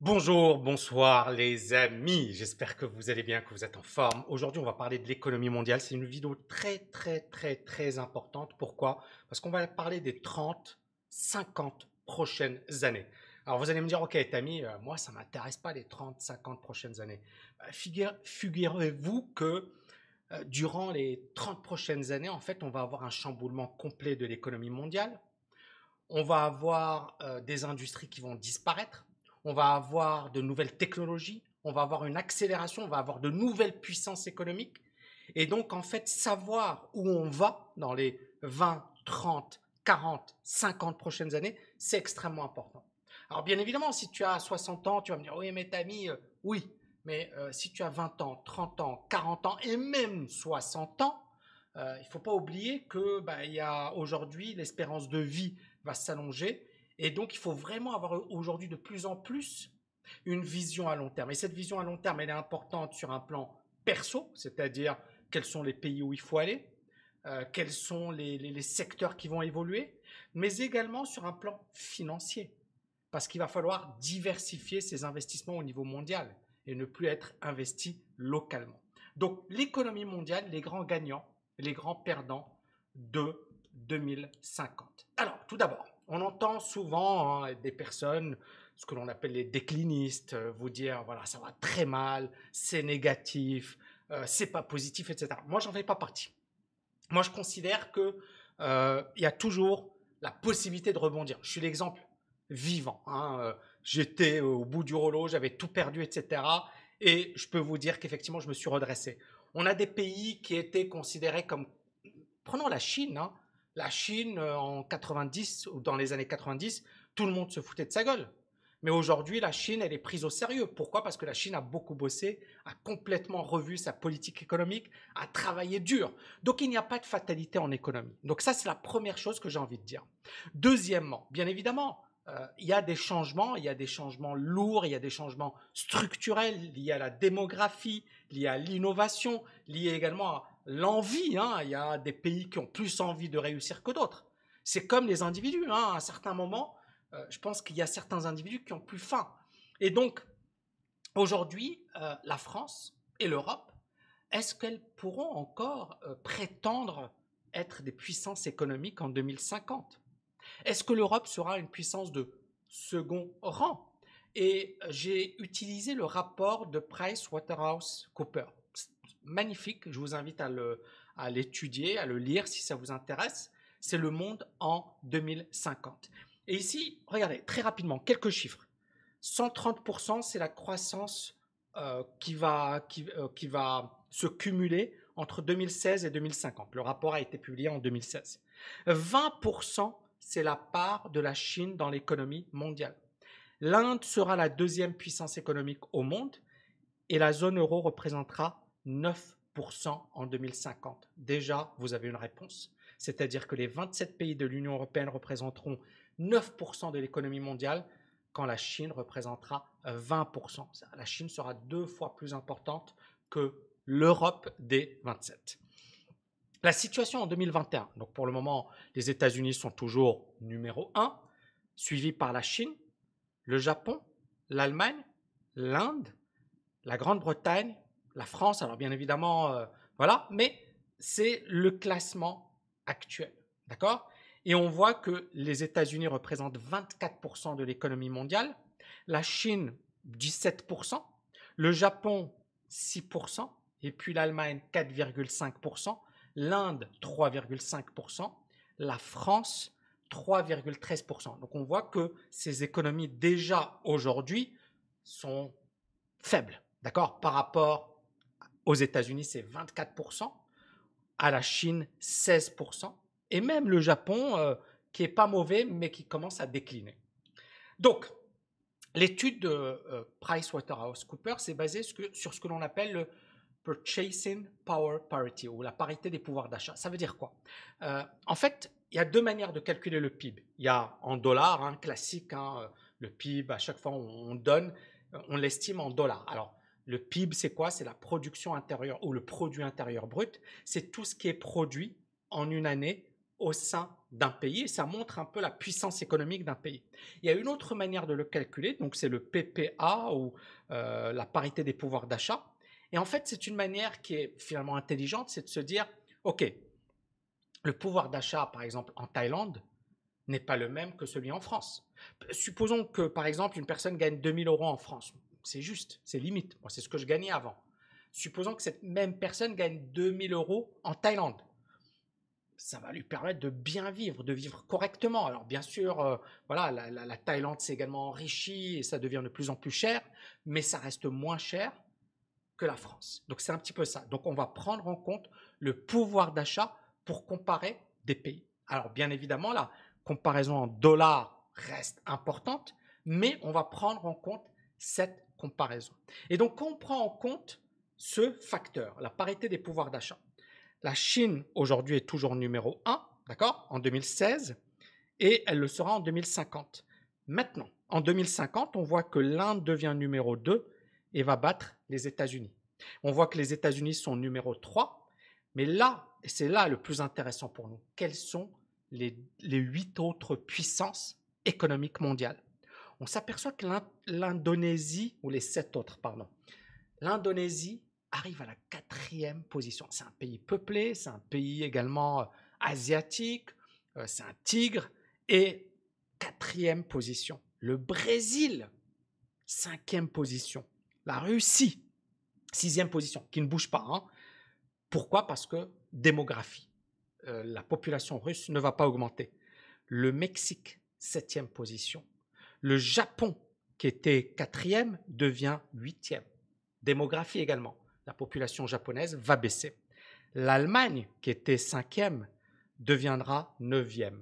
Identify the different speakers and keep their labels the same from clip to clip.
Speaker 1: Bonjour, bonsoir les amis, j'espère que vous allez bien, que vous êtes en forme. Aujourd'hui, on va parler de l'économie mondiale. C'est une vidéo très importante. Pourquoi? Parce qu'on va parler des 30, 50 prochaines années. Alors vous allez me dire, ok Tammy, moi ça m'intéresse pas les 30, 50 prochaines années. Figurez-vous que durant les 30 prochaines années, en fait, on va avoir un chamboulement complet de l'économie mondiale. On va avoir des industries qui vont disparaître, on va avoir de nouvelles technologies, on va avoir une accélération, on va avoir de nouvelles puissances économiques. Et donc, en fait, savoir où on va dans les 20, 30, 40, 50 prochaines années, c'est extrêmement important. Alors, bien évidemment, si tu as 60 ans, tu vas me dire, oui, mais Tammy, oui, mais si tu as 20 ans, 30 ans, 40 ans et même 60 ans, il ne faut pas oublier que il y a aujourd'hui l'espérance de vie va s'allonger. Et donc, il faut vraiment avoir aujourd'hui de plus en plus une vision à long terme. Et cette vision à long terme, elle est importante sur un plan perso, c'est-à-dire quels sont les pays où il faut aller, quels sont les secteurs qui vont évoluer, mais également sur un plan financier, parce qu'il va falloir diversifier ses investissements au niveau mondial et ne plus être investi localement. Donc l'économie mondiale, les grands gagnants, les grands perdants de 2050. Alors tout d'abord, on entend souvent des personnes, ce que l'on appelle les déclinistes, vous dire voilà ça va très mal, c'est négatif, c'est pas positif, etc. Moi j'en fais pas partie. Moi je considère que il y a toujours la possibilité de rebondir. Je suis l'exemple vivant. J'étais au bout du rouleau, j'avais tout perdu, etc. Et je peux vous dire qu'effectivement, je me suis redressé. On a des pays qui étaient considérés comme, prenons la Chine. La Chine, en 90 ou dans les années 90, tout le monde se foutait de sa gueule. Mais aujourd'hui, la Chine, elle est prise au sérieux. Pourquoi? Parce que la Chine a beaucoup bossé, a complètement revu sa politique économique, a travaillé dur. Donc, il n'y a pas de fatalité en économie. Donc, ça, c'est la première chose que j'ai envie de dire. Deuxièmement, bien évidemment, il y a des changements lourds, il y a des changements structurels liés à la démographie, liés à l'innovation, liés également à l'envie. Il y a des pays qui ont plus envie de réussir que d'autres. C'est comme les individus. À un certain moment, je pense qu'il y a certains individus qui ont plus faim. Et donc, aujourd'hui, la France et l'Europe, est-ce qu'elles pourront encore prétendre être des puissances économiques en 2050? Est-ce que l'Europe sera une puissance de second rang? Et j'ai utilisé le rapport de PricewaterhouseCoopers. Magnifique, je vous invite à l'étudier, à le lire si ça vous intéresse. C'est le monde en 2050. Et ici, regardez, très rapidement, quelques chiffres. 130%, c'est la croissance qui va se cumuler entre 2016 et 2050. Le rapport a été publié en 2016. 20%, c'est la part de la Chine dans l'économie mondiale. L'Inde sera la deuxième puissance économique au monde et la zone euro représentera 9% en 2050. Déjà, vous avez une réponse. C'est-à-dire que les 27 pays de l'Union européenne représenteront 9% de l'économie mondiale quand la Chine représentera 20%. La Chine sera 2 fois plus importante que l'Europe des 27. La situation en 2021, donc pour le moment, les États-Unis sont toujours numéro 1, suivi par la Chine, le Japon, l'Allemagne, l'Inde, la Grande-Bretagne, la France, alors bien évidemment, voilà, mais c'est le classement actuel, d'accord? Et on voit que les États-Unis représentent 24% de l'économie mondiale, la Chine 17%, le Japon 6%, et puis l'Allemagne 4,5%, l'Inde 3,5%, la France 3,13%. Donc on voit que ces économies déjà aujourd'hui sont faibles, d'accord? Par rapport aux États-Unis, c'est 24%, à la Chine 16%, et même le Japon, qui est pas mauvais, mais qui commence à décliner. Donc, l'étude de PricewaterhouseCoopers est basée sur ce que l'on appelle le Purchasing Power Parity, ou la parité des pouvoirs d'achat. Ça veut dire quoi? En fait, il y a deux manières de calculer le PIB. Il y a en dollars, classique, le PIB, à chaque fois on donne, on l'estime en dollars. Alors, le PIB, c'est quoi? C'est la production intérieure ou le produit intérieur brut. C'est tout ce qui est produit en une année au sein d'un pays et ça montre un peu la puissance économique d'un pays. Il y a une autre manière de le calculer, donc c'est le PPA ou la parité des pouvoirs d'achat. Et en fait, c'est une manière qui est finalement intelligente, c'est de se dire, OK, le pouvoir d'achat, par exemple, en Thaïlande, n'est pas le même que celui en France. Supposons que, par exemple, une personne gagne 2000 euros en France. C'est juste, c'est limite. Moi, c'est ce que je gagnais avant. Supposons que cette même personne gagne 2000 euros en Thaïlande. Ça va lui permettre de bien vivre, de vivre correctement. Alors, bien sûr, voilà, la Thaïlande s'est également enrichie et ça devient de plus en plus cher, mais ça reste moins cher que la France. Donc, c'est un petit peu ça. Donc, on va prendre en compte le pouvoir d'achat pour comparer des pays. Alors, bien évidemment, la comparaison en dollars reste importante, mais on va prendre en compte cette comparaison. Et donc, quand on prend en compte ce facteur, la parité des pouvoirs d'achat, la Chine aujourd'hui est toujours numéro 1, d'accord, en 2016, et elle le sera en 2050. Maintenant, en 2050, on voit que l'Inde devient numéro 2 et va battre les États-Unis. On voit que les États-Unis sont numéro 3, mais là, et c'est là le plus intéressant pour nous, quelles sont les 8 autres puissances économiques mondiales? On s'aperçoit que l'Indonésie, ou les 7 autres, pardon, l'Indonésie arrive à la 4e position. C'est un pays peuplé, c'est un pays également asiatique, c'est un tigre, et 4e position. Le Brésil, 5e position. La Russie, 6e position, qui ne bouge pas. Hein. Pourquoi? Parce que démographie. La population russe ne va pas augmenter. Le Mexique, 7e position. Le Japon, qui était 4e, devient 8e. Démographie également. La population japonaise va baisser. L'Allemagne, qui était 5e, deviendra 9e.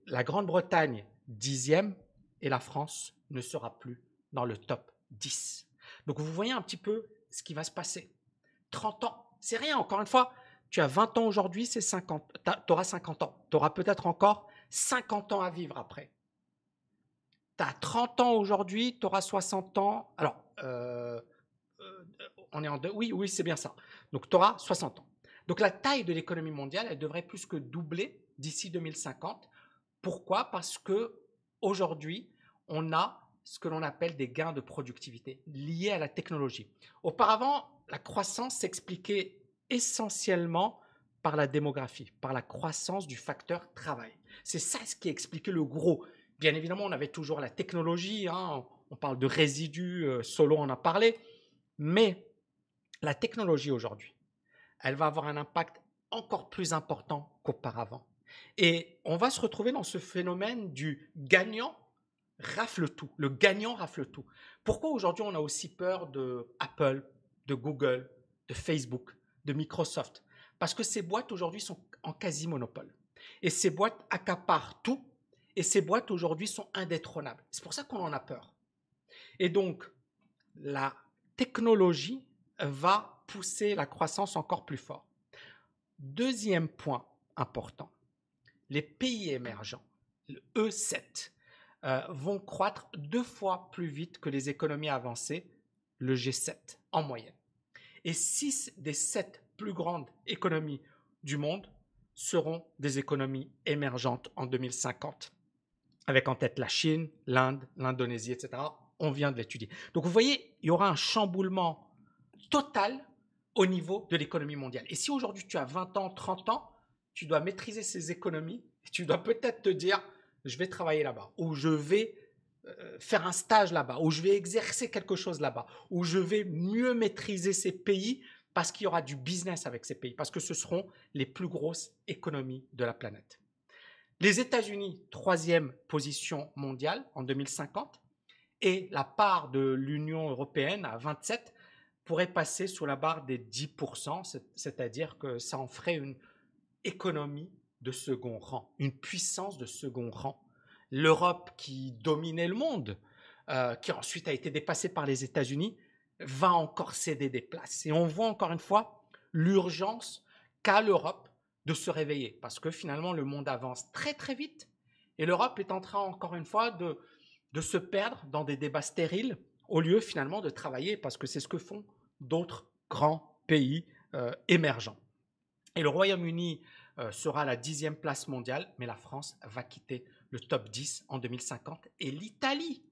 Speaker 1: La Grande-Bretagne, 10e, et la France ne sera plus dans le top 10. Donc vous voyez un petit peu ce qui va se passer. 30 ans, c'est rien, encore une fois. Tu as 20 ans aujourd'hui, c'est 50. Tu auras 50 ans. Tu auras peut-être encore 50 ans à vivre après. Tu as 30 ans aujourd'hui, tu auras 60 ans. Alors, on est en deux. Oui, oui, c'est bien ça. Donc, tu auras 60 ans. Donc, la taille de l'économie mondiale, elle devrait plus que doubler d'ici 2050. Pourquoi? Parce que aujourd'hui, on a ce que l'on appelle des gains de productivité liés à la technologie. Auparavant, la croissance s'expliquait essentiellement par la démographie, par la croissance du facteur travail. C'est ça ce qui expliquait le gros. Bien évidemment, on avait toujours la technologie, hein, on parle de résidus, Solo en a parlé, mais la technologie aujourd'hui, elle va avoir un impact encore plus important qu'auparavant. Et on va se retrouver dans ce phénomène du gagnant rafle tout. Le gagnant rafle tout. Pourquoi aujourd'hui on a aussi peur de Apple, de Google, de Facebook, de Microsoft? Parce que ces boîtes aujourd'hui sont en quasi-monopole. Et ces boîtes accaparent tout. Et ces boîtes aujourd'hui sont indétrônables. C'est pour ça qu'on en a peur. Et donc, la technologie va pousser la croissance encore plus fort. Deuxième point important, les pays émergents, le E7, vont croître 2 fois plus vite que les économies avancées, le G7 en moyenne. Et 6 des 7 plus grandes économies du monde seront des économies émergentes en 2050, avec en tête la Chine, l'Inde, l'Indonésie, etc. On vient de l'étudier. Donc vous voyez, il y aura un chamboulement total au niveau de l'économie mondiale. Et si aujourd'hui tu as 20 ans, 30 ans, tu dois maîtriser ces économies et tu dois peut-être te dire, je vais travailler là-bas, ou je vais faire un stage là-bas, ou je vais exercer quelque chose là-bas, ou je vais mieux maîtriser ces pays parce qu'il y aura du business avec ces pays, parce que ce seront les plus grosses économies de la planète. Les États-Unis, 3e position mondiale en 2050, et la part de l'Union européenne à 27 pourrait passer sous la barre des 10%, c'est-à-dire que ça en ferait une économie de second rang, une puissance de second rang. L'Europe qui dominait le monde, qui ensuite a été dépassée par les États-Unis, va encore céder des places. Et on voit encore une fois l'urgence qu'a l'Europe de se réveiller, parce que finalement le monde avance très très vite, et l'Europe est en train encore une fois de se perdre dans des débats stériles, au lieu finalement de travailler, parce que c'est ce que font d'autres grands pays émergents. Et le Royaume-Uni sera à la 10e place mondiale, mais la France va quitter le top 10 en 2050 et l'Italie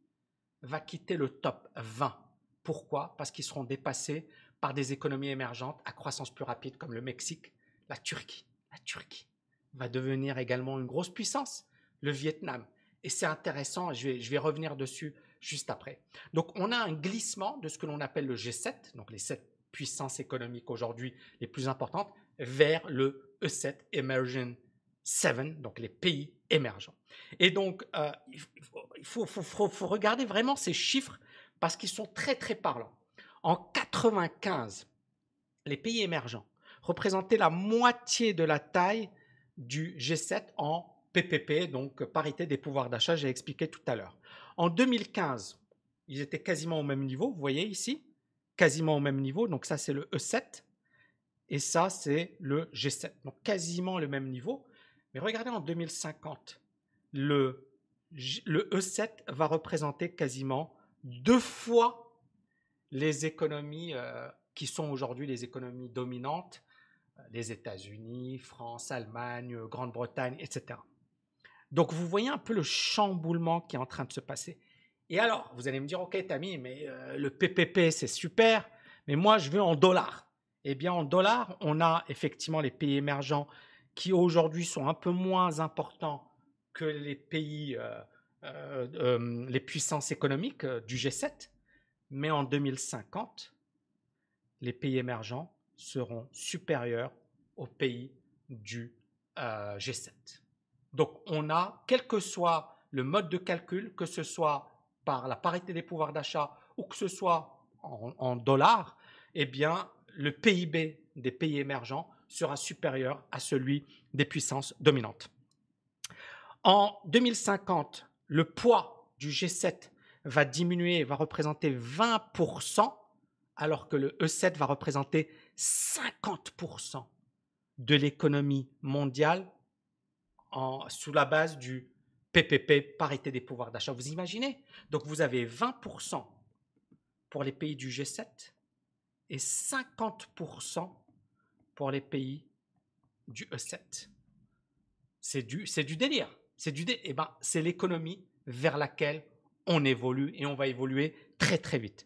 Speaker 1: va quitter le top 20. Pourquoi? Parce qu'ils seront dépassés par des économies émergentes à croissance plus rapide comme le Mexique, la Turquie. La Turquie va devenir également une grosse puissance, le Vietnam. Et c'est intéressant, je vais revenir dessus juste après. Donc on a un glissement de ce que l'on appelle le G7, donc les 7 puissances économiques aujourd'hui les plus importantes, vers le E7, Emerging 7, donc les pays émergents. Et donc, il faut regarder vraiment ces chiffres parce qu'ils sont très, très parlants. En 95, les pays émergents représentaient la moitié de la taille du G7 en PPP, donc parité des pouvoirs d'achat, j'ai expliqué tout à l'heure. En 2015, ils étaient quasiment au même niveau, vous voyez ici, quasiment au même niveau, donc ça c'est le E7 et ça c'est le G7, donc quasiment le même niveau. Mais regardez en 2050, le E7 va représenter quasiment 2 fois les économies qui sont aujourd'hui les économies dominantes, les États-Unis, France, Allemagne, Grande-Bretagne, etc. Donc vous voyez un peu le chamboulement qui est en train de se passer. Et alors, vous allez me dire, ok Tammy, mais le PPP c'est super, mais moi je veux en dollars. Eh bien en dollars, on a effectivement les pays émergents qui aujourd'hui sont un peu moins importants que les pays, les puissances économiques du G7, mais en 2050, les pays émergents seront supérieurs aux pays du G7. Donc on a, quel que soit le mode de calcul, que ce soit par la parité des pouvoirs d'achat ou que ce soit en dollars, eh bien le PIB des pays émergents sera supérieur à celui des puissances dominantes. En 2050, le poids du G7 va diminuer et va représenter 20%, alors que le E7 va représenter 50% de l'économie mondiale sous la base du PPP, parité des pouvoirs d'achat. Vous imaginez? Donc vous avez 20% pour les pays du G7 et 50% pour les pays du E7. C'est du délire. Eh ben, c'est l'économie vers laquelle on évolue et on va évoluer très très vite.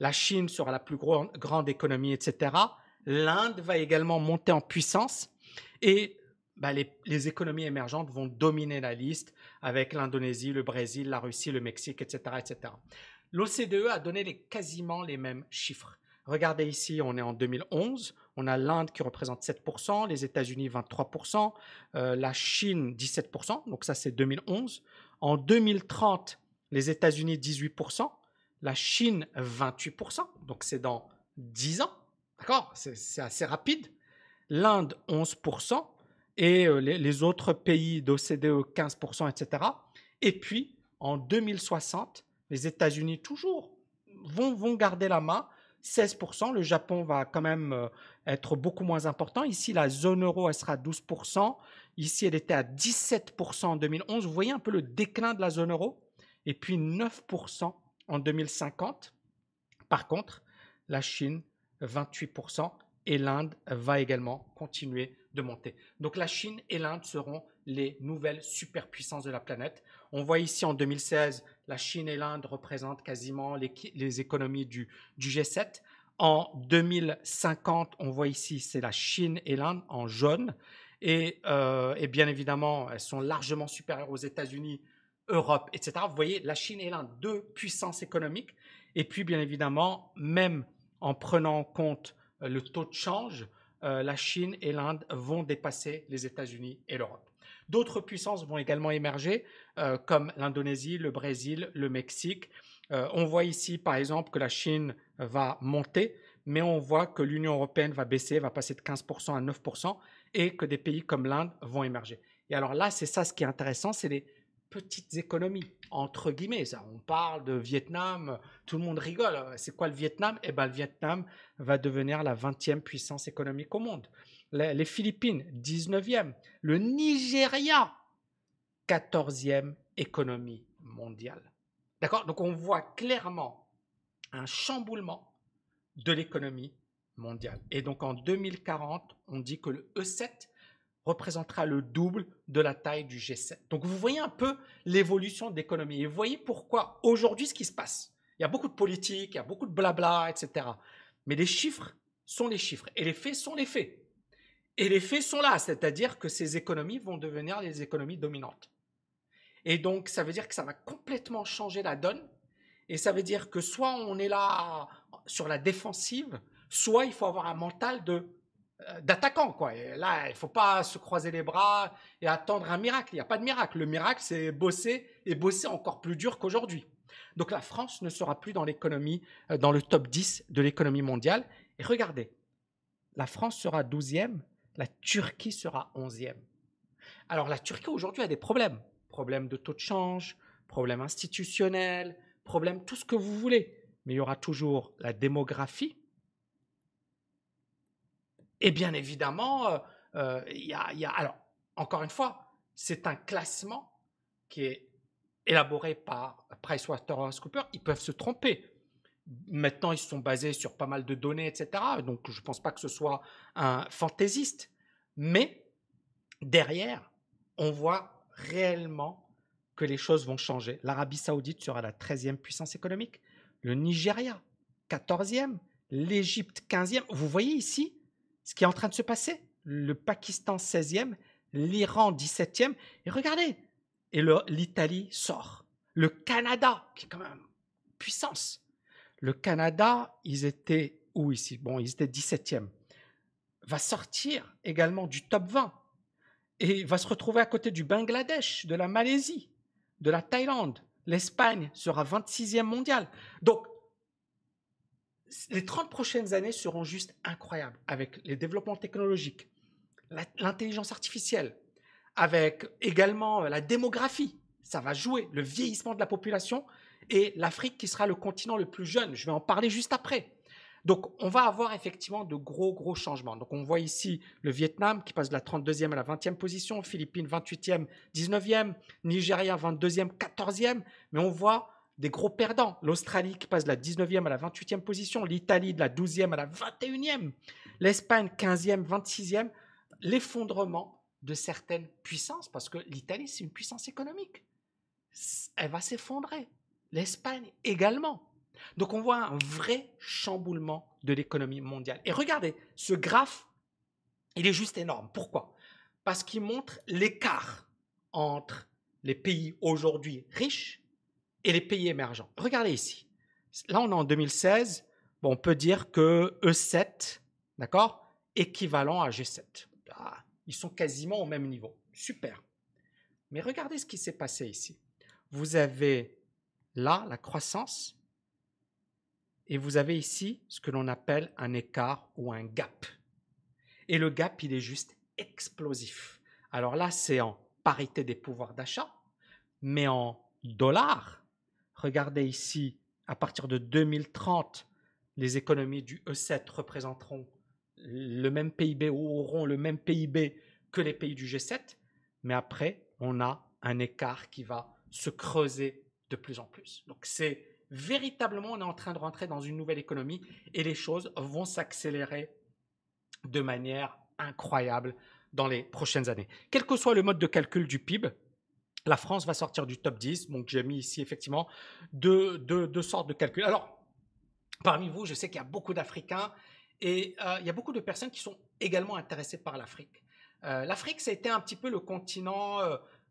Speaker 1: La Chine sera la plus grande économie, etc. L'Inde va également monter en puissance et bah, les économies émergentes vont dominer la liste avec l'Indonésie, le Brésil, la Russie, le Mexique, etc. etc. L'OCDE a donné quasiment les mêmes chiffres. Regardez ici, on est en 2011, on a l'Inde qui représente 7%, les États-Unis 23%, la Chine 17%, donc ça c'est 2011. En 2030, les États-Unis 18%, la Chine 28%, donc c'est dans 10 ans, d'accord? C'est assez rapide. L'Inde 11% et les autres pays d'OCDE 15%, etc. Et puis en 2060, les États-Unis toujours vont garder la main, 16%. Le Japon va quand même être beaucoup moins important. Ici, la zone euro, elle sera à 12%. Ici, elle était à 17% en 2011. Vous voyez un peu le déclin de la zone euro. Et puis 9% en 2050. Par contre, la Chine, 28%. Et l'Inde va également continuer de monter. Donc la Chine et l'Inde seront les nouvelles superpuissances de la planète. On voit ici en 2016, la Chine et l'Inde représentent quasiment les économies du G7. En 2050, on voit ici, c'est la Chine et l'Inde en jaune. Et bien évidemment, elles sont largement supérieures aux États-Unis, Europe, etc. Vous voyez, la Chine et l'Inde, deux puissances économiques. Et puis, bien évidemment, même en prenant en compte le taux de change, la Chine et l'Inde vont dépasser les États-Unis et l'Europe. D'autres puissances vont également émerger, comme l'Indonésie, le Brésil, le Mexique. On voit ici, par exemple, que la Chine va monter, mais on voit que l'Union européenne va baisser, va passer de 15% à 9%, et que des pays comme l'Inde vont émerger. Et alors là, c'est ça ce qui est intéressant, c'est les petites économies, entre guillemets. Ça. On parle de Vietnam, tout le monde rigole. C'est quoi le Vietnam? Eh bien, le Vietnam va devenir la 20e puissance économique au monde. Les Philippines, 19e. Le Nigeria, 14e économie mondiale. D'accord? Donc, on voit clairement un chamboulement de l'économie mondiale. Et donc, en 2040, on dit que le E7 représentera le double de la taille du G7. Donc vous voyez un peu l'évolution de l'économie. Et vous voyez pourquoi aujourd'hui ce qui se passe. Il y a beaucoup de politique, il y a beaucoup de blabla, etc. Mais les chiffres sont les chiffres et les faits sont les faits. Et les faits sont là, c'est-à-dire que ces économies vont devenir les économies dominantes. Et donc ça veut dire que ça va complètement changer la donne. Et ça veut dire que soit on est là sur la défensive, soit il faut avoir un mental d'attaquant, quoi. Et là, il ne faut pas se croiser les bras et attendre un miracle. Il n'y a pas de miracle. Le miracle, c'est bosser et bosser encore plus dur qu'aujourd'hui. Donc la France ne sera plus dans l'économie, dans le top 10 de l'économie mondiale. Et regardez, la France sera 12e, la Turquie sera 11e. Alors la Turquie aujourd'hui a des problèmes. Problèmes de taux de change, problèmes institutionnels, problèmes tout ce que vous voulez. Mais il y aura toujours la démographie. Et bien évidemment, alors, encore une fois, c'est un classement qui est élaboré par PricewaterhouseCoopers. Ils peuvent se tromper. Maintenant, ils se sont basés sur pas mal de données, etc. Donc, je ne pense pas que ce soit un fantaisiste. Mais derrière, on voit réellement que les choses vont changer. L'Arabie saoudite sera la 13e puissance économique, le Nigeria 14e, l'Égypte 15e. Vous voyez ici ce qui est en train de se passer. Le Pakistan 16e, l'Iran 17e. Et regardez, et l'Italie sort. Le Canada, qui est quand même puissance. Le Canada, ils étaient où ici? Bon, ils étaient 17e. Va sortir également du top 20 et va se retrouver à côté du Bangladesh, de la Malaisie, de la Thaïlande. L'Espagne sera 26e mondiale. Donc, les 30 prochaines années seront juste incroyables avec les développements technologiques, l'intelligence artificielle, avec également la démographie. Ça va jouer, le vieillissement de la population et l'Afrique qui sera le continent le plus jeune. Je vais en parler juste après. Donc, on va avoir effectivement de gros changements. Donc, on voit ici le Vietnam qui passe de la 32e à la 20e position, Philippines 28e, 19e, Nigeria 22e, 14e, mais on voit des gros perdants. L'Australie qui passe de la 19e à la 28e position, l'Italie de la 12e à la 21e, l'Espagne 15e, 26e, l'effondrement de certaines puissances, parce que l'Italie, c'est une puissance économique. Elle va s'effondrer. L'Espagne également. Donc on voit un vrai chamboulement de l'économie mondiale. Et regardez, ce graphe, il est juste énorme. Pourquoi? Parce qu'il montre l'écart entre les pays aujourd'hui riches et les pays émergents. Regardez ici. Là, on est en 2016. Bon, on peut dire que E7, d'accord, équivalent à G7. Ah, ils sont quasiment au même niveau. Super. Mais regardez ce qui s'est passé ici. Vous avez là la croissance et vous avez ici ce que l'on appelle un écart ou un gap. Et le gap, il est juste explosif. Alors là, c'est en parité des pouvoirs d'achat, mais en dollars. Regardez ici, à partir de 2030, les économies du E7 représenteront le même PIB ou auront le même PIB que les pays du G7, mais après, on a un écart qui va se creuser de plus en plus. Donc c'est véritablement, on est en train de rentrer dans une nouvelle économie et les choses vont s'accélérer de manière incroyable dans les prochaines années. Quel que soit le mode de calcul du PIB, la France va sortir du top 10. Donc j'ai mis ici effectivement deux sortes de calculs. Alors, parmi vous, je sais qu'il y a beaucoup d'Africains et il y a beaucoup de personnes qui sont également intéressées par l'Afrique. L'Afrique, ça a été un petit peu le continent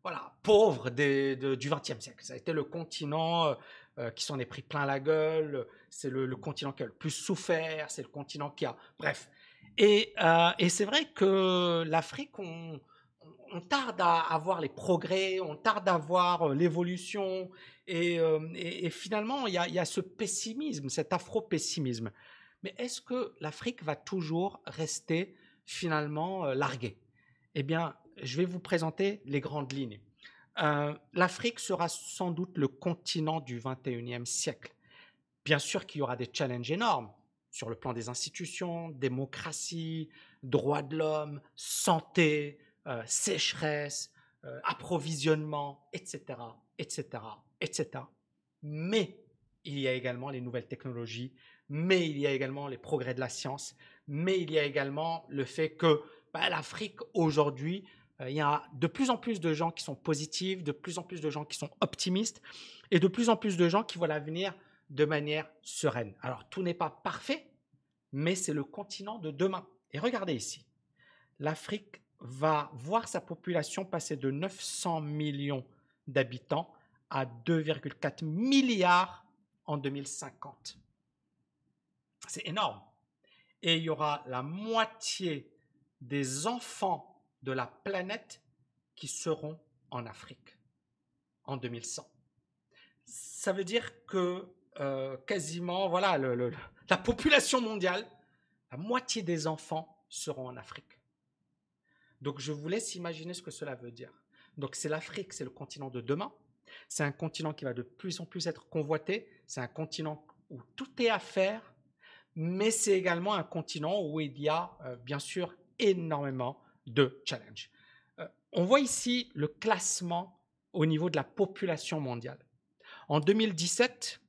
Speaker 1: voilà, pauvre du XXe siècle. Ça a été le continent qui s'en est pris plein la gueule. C'est le continent qui a le plus souffert. C'est le continent qui a... Bref. Et c'est vrai que l'Afrique, on tarde à avoir les progrès, on tarde à voir l'évolution. Et finalement, il y a ce pessimisme, cet afro-pessimisme. Mais est-ce que l'Afrique va toujours rester finalement larguée? Eh bien, je vais vous présenter les grandes lignes. L'Afrique sera sans doute le continent du 21e siècle. Bien sûr qu'il y aura des challenges énormes sur le plan des institutions, démocratie, droits de l'homme, santé, sécheresse, approvisionnement, etc., etc., etc. Mais il y a également les nouvelles technologies, mais il y a également les progrès de la science, mais il y a également le fait que bah, l'Afrique aujourd'hui, il y a de plus en plus de gens qui sont positifs, de plus en plus de gens qui sont optimistes et de plus en plus de gens qui voient l'avenir de manière sereine. Alors, tout n'est pas parfait, mais c'est le continent de demain. Et regardez ici, l'Afrique va voir sa population passer de 900 millions d'habitants à 2,4 milliards en 2050. C'est énorme. Et il y aura la moitié des enfants de la planète qui seront en Afrique en 2100. Ça veut dire que quasiment, voilà, la population mondiale, la moitié des enfants seront en Afrique. Donc, je vous laisse imaginer ce que cela veut dire. Donc, c'est l'Afrique, c'est le continent de demain. C'est un continent qui va de plus en plus être convoité. C'est un continent où tout est à faire, mais c'est également un continent où il y a, bien sûr, énormément de challenges. On voit ici le classement au niveau de la population mondiale. En 2017,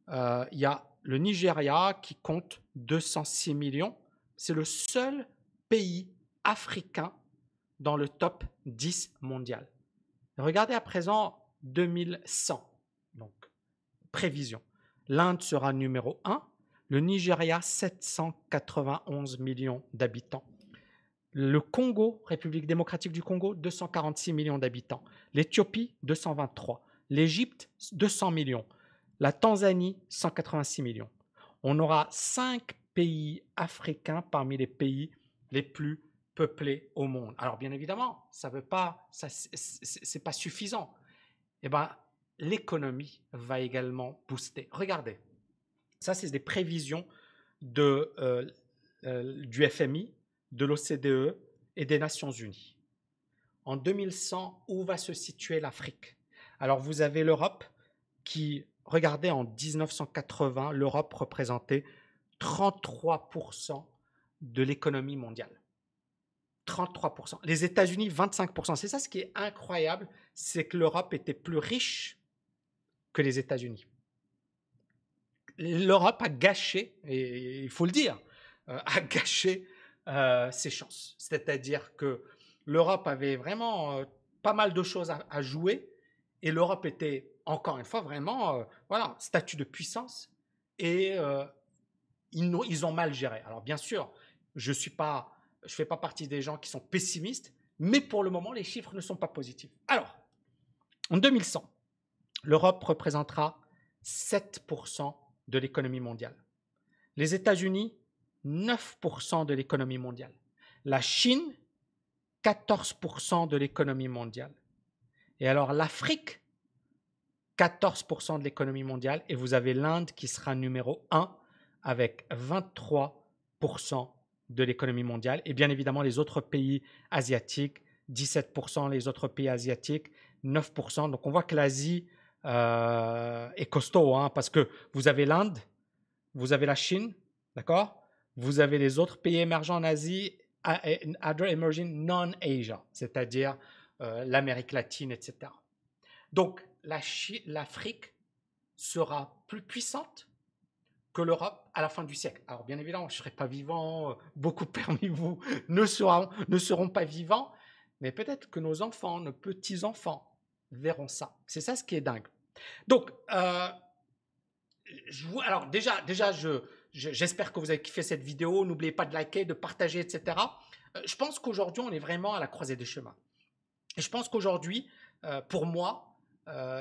Speaker 1: il y a le Nigeria qui compte 206 millions. C'est le seul pays africain dans le top 10 mondial. Regardez à présent 2100, donc prévision. L'Inde sera numéro 1, le Nigeria 791 millions d'habitants. Le Congo, République démocratique du Congo, 246 millions d'habitants. L'Éthiopie, 223. L'Égypte, 200 millions. La Tanzanie, 186 millions. On aura 5 pays africains parmi les pays les plus peuplés au monde. Alors bien évidemment, ça veut pas, c'est pas suffisant. Eh ben, l'économie va également booster. Regardez, ça c'est des prévisions du FMI, de l'OCDE et des Nations Unies. En 2100, où va se situer l'Afrique? Alors vous avez l'Europe qui, regardez, en 1980, l'Europe représentait 33% de l'économie mondiale. 33%. Les États-Unis, 25%. C'est ça ce qui est incroyable, c'est que l'Europe était plus riche que les États-Unis. L'Europe a gâché, et il faut le dire, a gâché ses chances. C'est-à-dire que l'Europe avait vraiment pas mal de choses à jouer et l'Europe était, encore une fois, vraiment, voilà, statut de puissance et ils ont mal géré. Alors bien sûr, je fais pas partie des gens qui sont pessimistes, mais pour le moment, les chiffres ne sont pas positifs. Alors, en 2100, l'Europe représentera 7% de l'économie mondiale. Les États-Unis, 9% de l'économie mondiale. La Chine, 14% de l'économie mondiale. Et alors l'Afrique, 14% de l'économie mondiale. Et vous avez l'Inde qui sera numéro 1 avec 23% de l'économie mondiale. Et bien évidemment, les autres pays asiatiques, 17%, les autres pays asiatiques, 9%. Donc on voit que l'Asie est costaud, hein, parce que vous avez l'Inde, vous avez la Chine, d'accord? Vous avez les autres pays émergents en Asie, other emerging non-Asia, c'est-à-dire l'Amérique latine, etc. Donc, l'Afrique sera plus puissante que l'Europe à la fin du siècle. Alors, bien évidemment, je ne serai pas vivant, beaucoup parmi vous ne seront pas vivants, mais peut-être que nos enfants, nos petits-enfants verront ça. C'est ça ce qui est dingue. Donc, alors déjà, j'espère que vous avez kiffé cette vidéo. N'oubliez pas de liker, de partager, etc. Je pense qu'aujourd'hui, on est vraiment à la croisée des chemins. Et je pense qu'aujourd'hui, pour moi,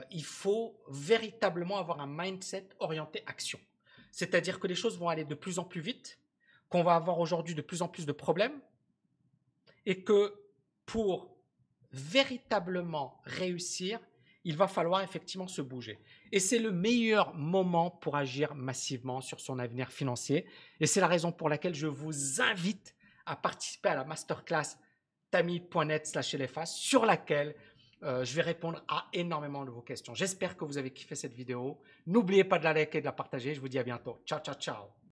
Speaker 1: il faut véritablement avoir un mindset orienté action. C'est-à-dire que les choses vont aller de plus en plus vite, qu'on va avoir aujourd'hui de plus en plus de problèmes, et que pour véritablement réussir, il va falloir effectivement se bouger. Et c'est le meilleur moment pour agir massivement sur son avenir financier. Et c'est la raison pour laquelle je vous invite à participer à la masterclass tami.net/LFA sur laquelle je vais répondre à énormément de vos questions. J'espère que vous avez kiffé cette vidéo. N'oubliez pas de la liker et de la partager. Je vous dis à bientôt. Ciao, ciao, ciao.